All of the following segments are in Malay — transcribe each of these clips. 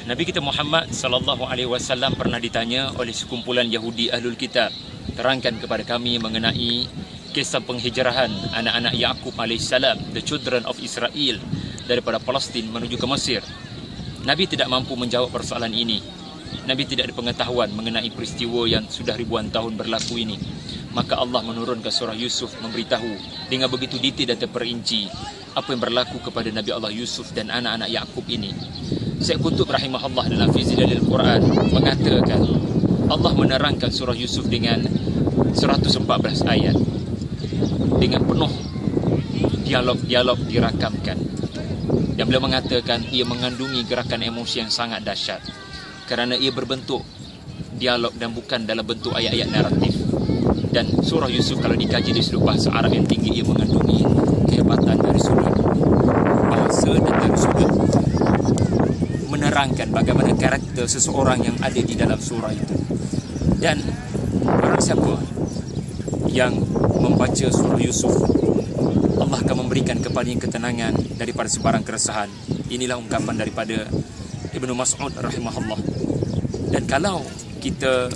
Nabi kita Muhammad sallallahu alaihi wasallam pernah ditanya oleh sekumpulan Yahudi Ahlul Kitab, terangkan kepada kami mengenai kisah penghijrahan anak-anak Yaqub alaihissalam, the children of Israel, daripada Palestin menuju ke Mesir. Nabi tidak mampu menjawab persoalan ini. Nabi tidak ada pengetahuan mengenai peristiwa yang sudah ribuan tahun berlaku ini. Maka Allah menurunkan surah Yusuf memberitahu dengan begitu detail dan terperinci apa yang berlaku kepada Nabi Allah Yusuf dan anak-anak Yaqub ini. Syekh Qutb rahimahullah dalam fi Zilalil Quran mengatakan Allah menerangkan surah Yusuf dengan 114 ayat dengan penuh dialog-dialog dirakamkan. Dan beliau mengatakan ia mengandungi gerakan emosi yang sangat dahsyat kerana ia berbentuk dialog dan bukan dalam bentuk ayat-ayat naratif. Dan surah Yusuf kalau dikaji di sudut bahasa Arab yang tinggi, ia mengandungi kehebatan dari sudut bahasa dan dari sudut menerangkan bagaimana karakter seseorang yang ada di dalam surah itu. Dan barang siapa yang membaca surah Yusuf, Allah akan memberikan kepadanya ketenangan daripada sebarang keresahan. Inilah ungkapan daripada Ibnu Mas'ud rahimahullah. Dan kalau kita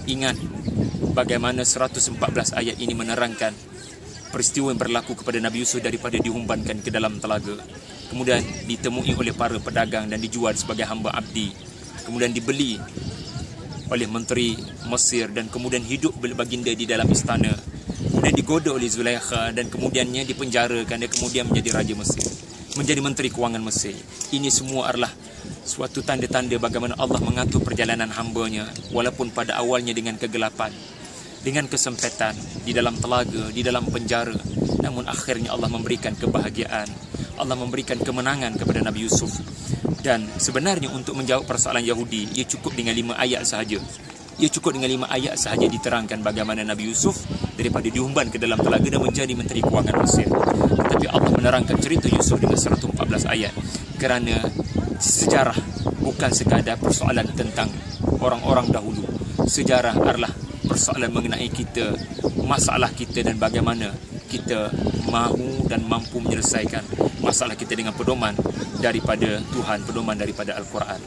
ingat bagaimana 114 ayat ini menerangkan peristiwa yang berlaku kepada Nabi Yusuf daripada dihumbankan ke dalam telaga, kemudian ditemui oleh para pedagang dan dijual sebagai hamba abdi, kemudian dibeli oleh menteri Mesir dan kemudian hidup baginda di dalam istana, kemudian digoda oleh Zulaikha dan kemudiannya dipenjarakan dan kemudian menjadi raja Mesir, menjadi menteri kewangan Mesir. Ini semua adalah suatu tanda-tanda bagaimana Allah mengatur perjalanan hamba-Nya walaupun pada awalnya dengan kegelapan, dengan kesempitan, di dalam telaga, di dalam penjara, namun akhirnya Allah memberikan kebahagiaan, Allah memberikan kemenangan kepada Nabi Yusuf. Dan sebenarnya untuk menjawab persoalan Yahudi, ia cukup dengan 5 ayat sahaja. Ia cukup dengan 5 ayat sahaja diterangkan bagaimana Nabi Yusuf daripada diumban ke dalam telaga dan menjadi menteri kewangan Mesir. Tetapi Allah menerangkan cerita Yusuf dengan 114 ayat kerana sejarah bukan sekadar persoalan tentang orang-orang dahulu. Sejarah adalah persoalan mengenai kita, masalah kita dan bagaimana kita mahu dan mampu menyelesaikan masalah kita dengan pedoman daripada Tuhan, pedoman daripada Al-Quran.